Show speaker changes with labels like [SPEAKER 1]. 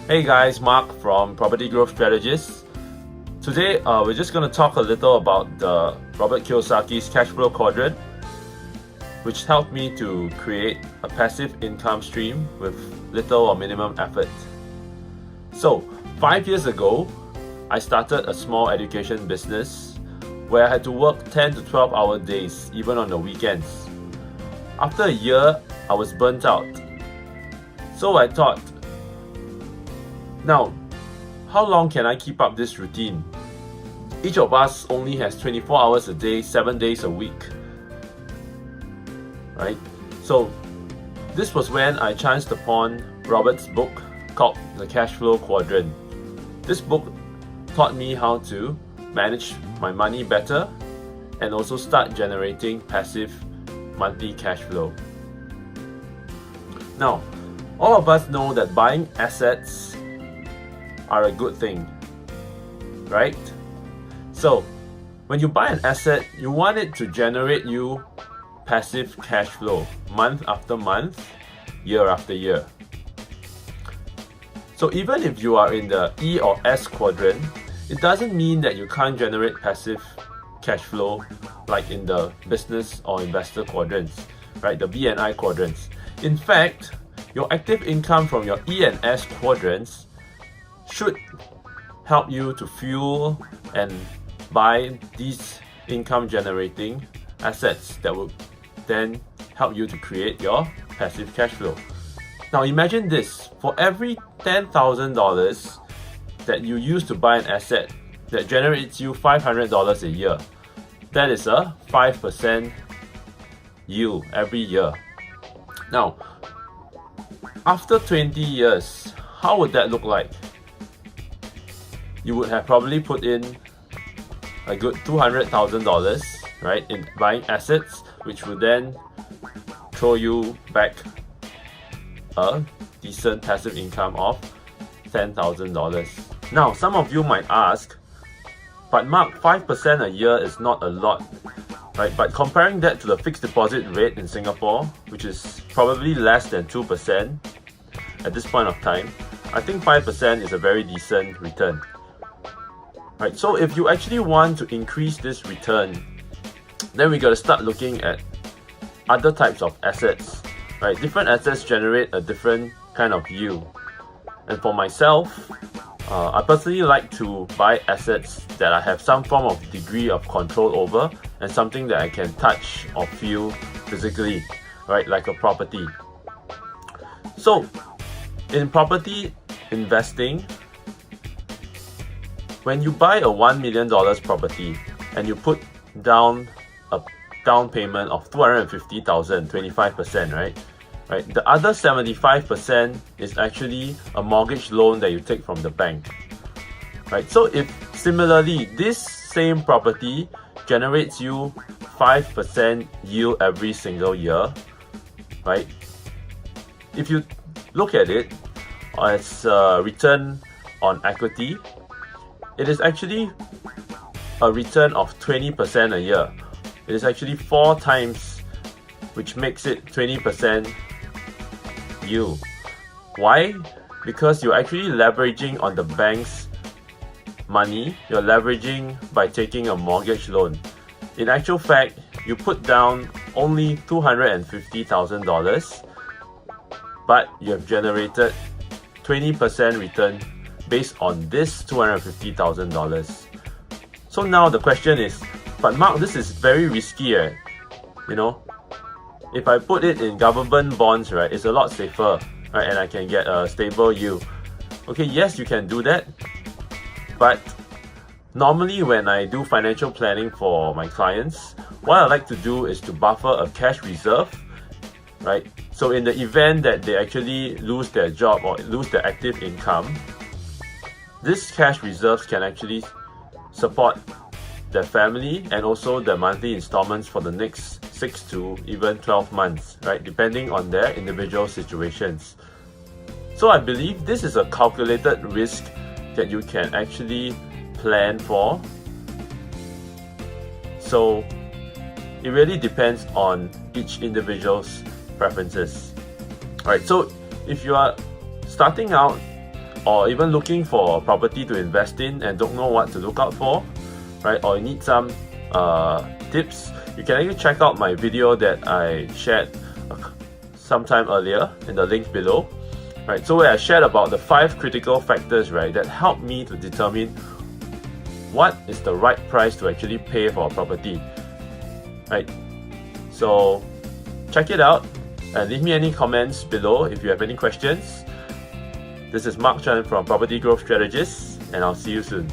[SPEAKER 1] Hey guys, Mark from Property Growth Strategist. Today we're just going to talk a little about the Robert Kiyosaki's Cashflow Quadrant, which helped me to create a passive income stream with little or minimum effort. So 5 years ago, I started a small education business where I had to work 10 to 12 hour days, even on the weekends. After a year, I was burnt out. So I thought, now, how long can I keep up this routine? Each of us only has 24 hours a day, 7 days a week, right? So this was when I chanced upon Robert's book called The Cashflow Quadrant. This book taught me how to manage my money better and also start generating passive monthly cash flow. Now, all of us know that buying assets are a good thing, right? So when you buy an asset, you want it to generate you passive cash flow month after month, year after year. So even if you are in the E or S quadrant, it doesn't mean that you can't generate passive cash flow like in the business or investor quadrants, right? The B and I quadrants. In fact, your active income from your E and S quadrants should help you to fuel and buy these income generating assets that will then help you to create your passive cash flow. Now imagine this, for every $10,000 that you use to buy an asset that generates you $500 a year, that is a 5% yield every year. Now, after 20 years, how would that look like? You would have probably put in a good $200,000, right, in buying assets, which would then throw you back a decent passive income of $10,000. Now, some of you might ask, but Mark, 5% a year is not a lot, right? But comparing that to the fixed deposit rate in Singapore, which is probably less than 2% at this point of time, I think 5% is a very decent return. Right, so if you actually want to increase this return, then we got to start looking at other types of assets, right? Different assets generate a different kind of yield. And for myself, I personally like to buy assets that I have some form of degree of control over and something that I can touch or feel physically, right? Like a property. So in property investing, when you buy a $1 million property and you put down a down payment of $250,000, 25%, right? The other 75% is actually a mortgage loan that you take from the bank, right? So if similarly, this same property generates you 5% yield every single year, right? If you look at it as a return on equity, it is actually a return of 20% a year. It is actually 4 times, which makes it 20% yield. Why? Because you're actually leveraging on the bank's money. You're leveraging by taking a mortgage loan. In actual fact, you put down only $250,000, but you have generated 20% return based on this $250,000. So now the question is, but Mark, this is very risky, you know? If I put it in government bonds, right, it's a lot safer, right, and I can get a stable yield. Okay, yes, you can do that, but normally when I do financial planning for my clients, what I like to do is to buffer a cash reserve, right? So in the event that they actually lose their job or lose their active income, this cash reserves can actually support their family and also the monthly installments for the next 6 to even 12 months, right? Depending on their individual situations. So I believe this is a calculated risk that you can actually plan for. So it really depends on each individual's preferences. Alright, so if you are starting out or even looking for a property to invest in and don't know what to look out for, right? Or you need some tips, you can actually check out my video that I shared sometime earlier in the link below, right? So where I shared about the 5 critical factors, right, that help me to determine what is the right price to actually pay for a property, right? So check it out and leave me any comments below if you have any questions. This is Mark Chan from Property Growth Strategist, and I'll see you soon.